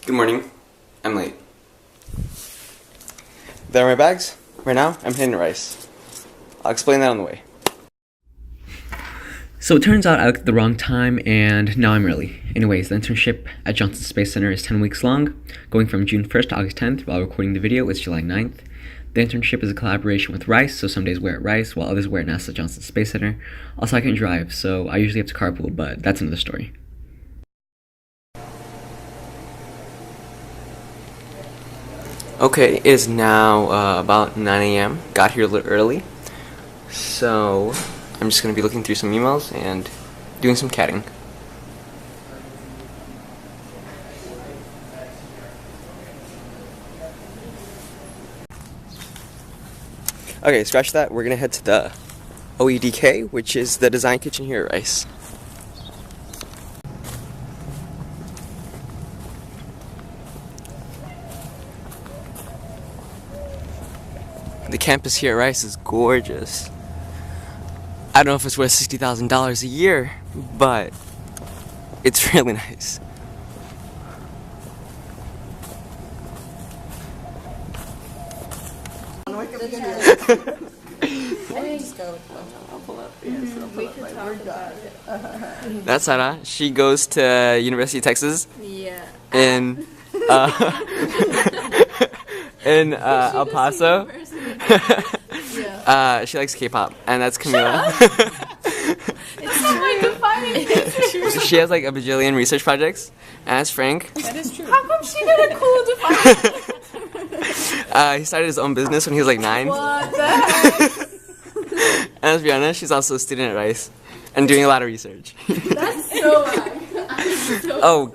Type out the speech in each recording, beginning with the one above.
Good morning. I'm late. There are my bags. Right now, I'm heading to Rice. I'll explain that on the way. So it turns out I looked at the wrong time and now I'm early. Anyways, the internship at Johnson Space Center is 10 weeks long, going from June 1st to August 10th. While recording the video, it's July 9th. The internship is a collaboration with Rice, so some days we're at Rice while others we're at NASA Johnson Space Center. Also, I can drive, so I usually have to carpool, but that's another story. Okay, it is now about 9 a.m. Got here a little early. So, I'm just going to be looking through some emails and doing some catting. Okay, scratch that. We're going to head to the OEDK, which is the design kitchen here at Rice. The campus here at Rice is gorgeous. I don't know if it's worth $60,000 a year, but it's really nice. That's Sarah. She goes to University of Texas. Yeah. In El Paso. She likes K-pop, and that's Camila. It's not like defining picture. She has like a bajillion research projects, and that's Frank. That is true. How come she got a cool define? He started his own business when he was like 9. What the heck? And let's be honest, she's also a student at Rice and doing a lot of research. That's so whack. Oh,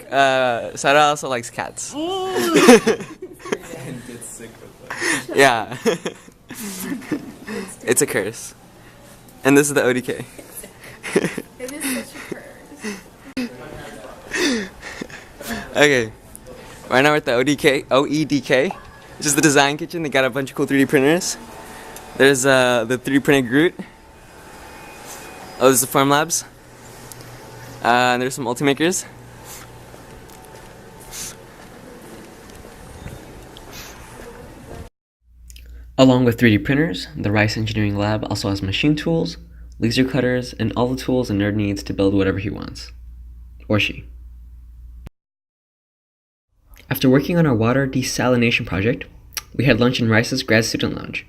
Sarah also likes cats. And gets sick with them. Yeah. It's a curse. And this is the ODK. It is such a curse. Okay. Right now we're at the OEDK, which is the design kitchen. They got a bunch of cool 3D printers. There's the 3D printed Groot. Oh, there's the Formlabs. And there's some Ultimakers. Along with 3D printers, the Rice Engineering Lab also has machine tools, laser cutters, and all the tools a nerd needs to build whatever he wants. Or she. After working on our water desalination project, we had lunch in Rice's grad student lounge.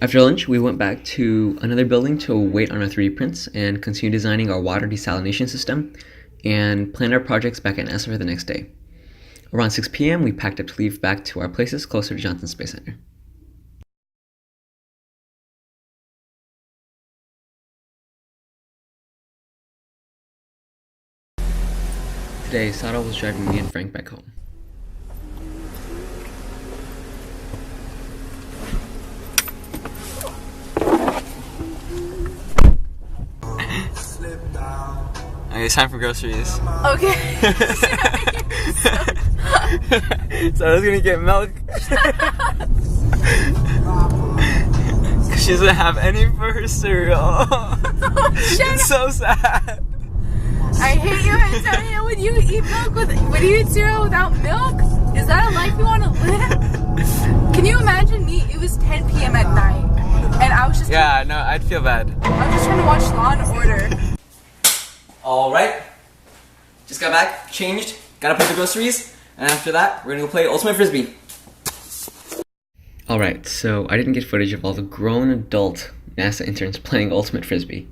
After lunch, we went back to another building to wait on our 3D prints and continue designing our water desalination system and planned our projects back at NASA for the next day. Around 6 p.m., we packed up to leave back to our places closer to Johnson Space Center. Today, Sada was driving me and Frank back home. Okay, it's time for groceries. Okay. So I was gonna get milk. Cause she doesn't have any for her cereal. It's so sad. I hate you, Antonio. Would you eat milk would you eat cereal without milk? Is that a life you want to live? Can you imagine me? It was 10 p.m. at night, and I was just No, I'd feel bad. I was just trying to watch Law and Order. Alright. Just got back, changed, gotta put the groceries, and after that, we're gonna go play Ultimate Frisbee. Alright, so I didn't get footage of all the grown adult NASA interns playing Ultimate Frisbee.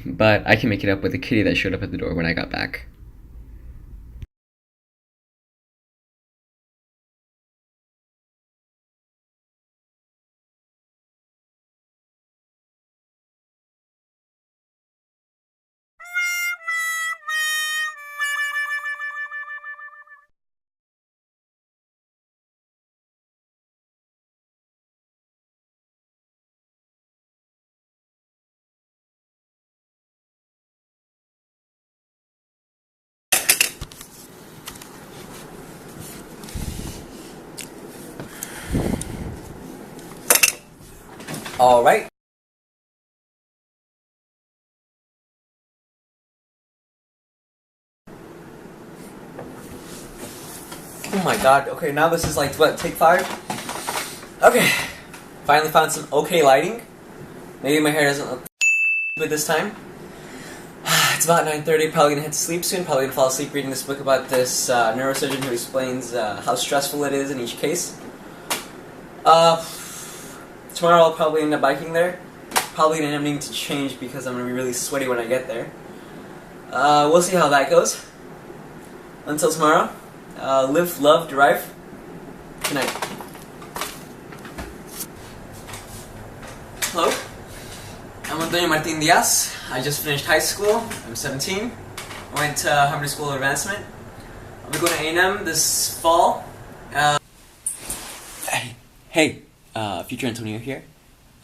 But I can make it up with the kitty that showed up at the door when I got back. Alright. Oh my god, okay, now this is like, what, take 5? Okay, finally found some okay lighting. Maybe my hair doesn't look good this time. It's about 9:30, probably gonna head to sleep soon, probably gonna fall asleep reading this book about this neurosurgeon who explains how stressful it is in each case. Tomorrow I'll probably end up biking there. Probably gonna end up needing to change because I'm gonna be really sweaty when I get there. We'll see how that goes. Until tomorrow, live, love, drive. Good night. Hello, I'm Antonio Diaz. I just finished high school. I'm 17. I went to Harmony School of Advancement. I'll be going to A&M this fall. Hey, future Antonio here.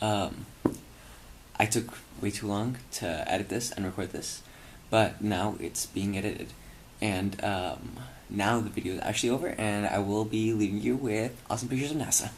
I took way too long to edit this and record this, but now it's being edited. And now the video is actually over, and I will be leaving you with awesome pictures of NASA.